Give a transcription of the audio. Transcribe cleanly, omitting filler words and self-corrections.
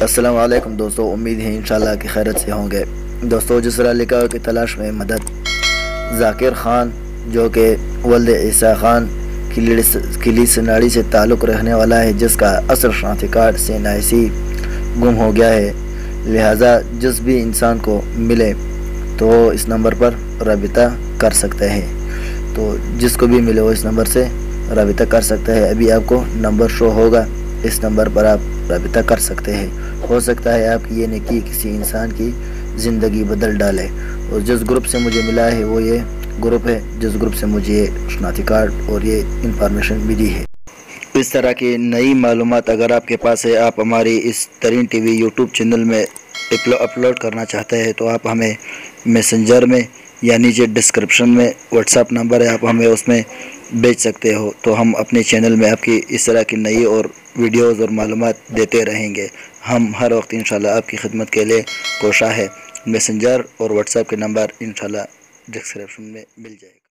السلام علیکم دوستو، امید ہے انشاءاللہ کہ خیرت سے ہوں گے۔ دوستو، جس طرح لکھا کی تلاش میں مدد، ذاکر خان جو کہ ولد عیسیٰ خان کلی سناڑی سے تعلق رکھنے والا ہے، جس کا اصل شناختی کارڈ سے گم ہو گیا ہے، لہٰذا جس بھی انسان کو ملے تو وہ اس نمبر پر رابطہ کر سکتا ہے۔ تو جس کو بھی ملے وہ اس نمبر سے رابطہ کر سکتا ہے۔ ابھی آپ کو نمبر شو ہوگا، اس نمبر پر آپ رابطہ کر سکتے ہیں۔ ہو سکتا ہے آپ کی یہ نیکی کسی انسان کی زندگی بدل ڈالے۔ اور جس گروپ سے مجھے ملا ہے وہ یہ گروپ ہے جس گروپ سے مجھے یہ شناختی کارڈ اور یہ انفارمیشن ملی ہے۔ اس طرح کی نئی معلومات اگر آپ کے پاس ہے، آپ ہماری اس ترین ٹی وی یوٹیوب چینل میں اپلوڈ کرنا چاہتے ہیں، تو آپ ہمیں میسنجر میں یا نیچے ڈسکرپشن میں واٹس ایپ نمبر ہے، آپ ہمیں اس میں بھیج سکتے ہو، تو ہم اپنے چینل میں آپ کی اس طرح کی نئی اور ویڈیوز اور معلومات دیتے رہیں گے۔ ہم ہر وقت انشاءاللہ آپ کی خدمت کے لیے کوشاں ہے۔ میسنجر اور واٹس ایپ کے نمبر انشاءاللہ ڈسکرپشن میں مل جائے گا۔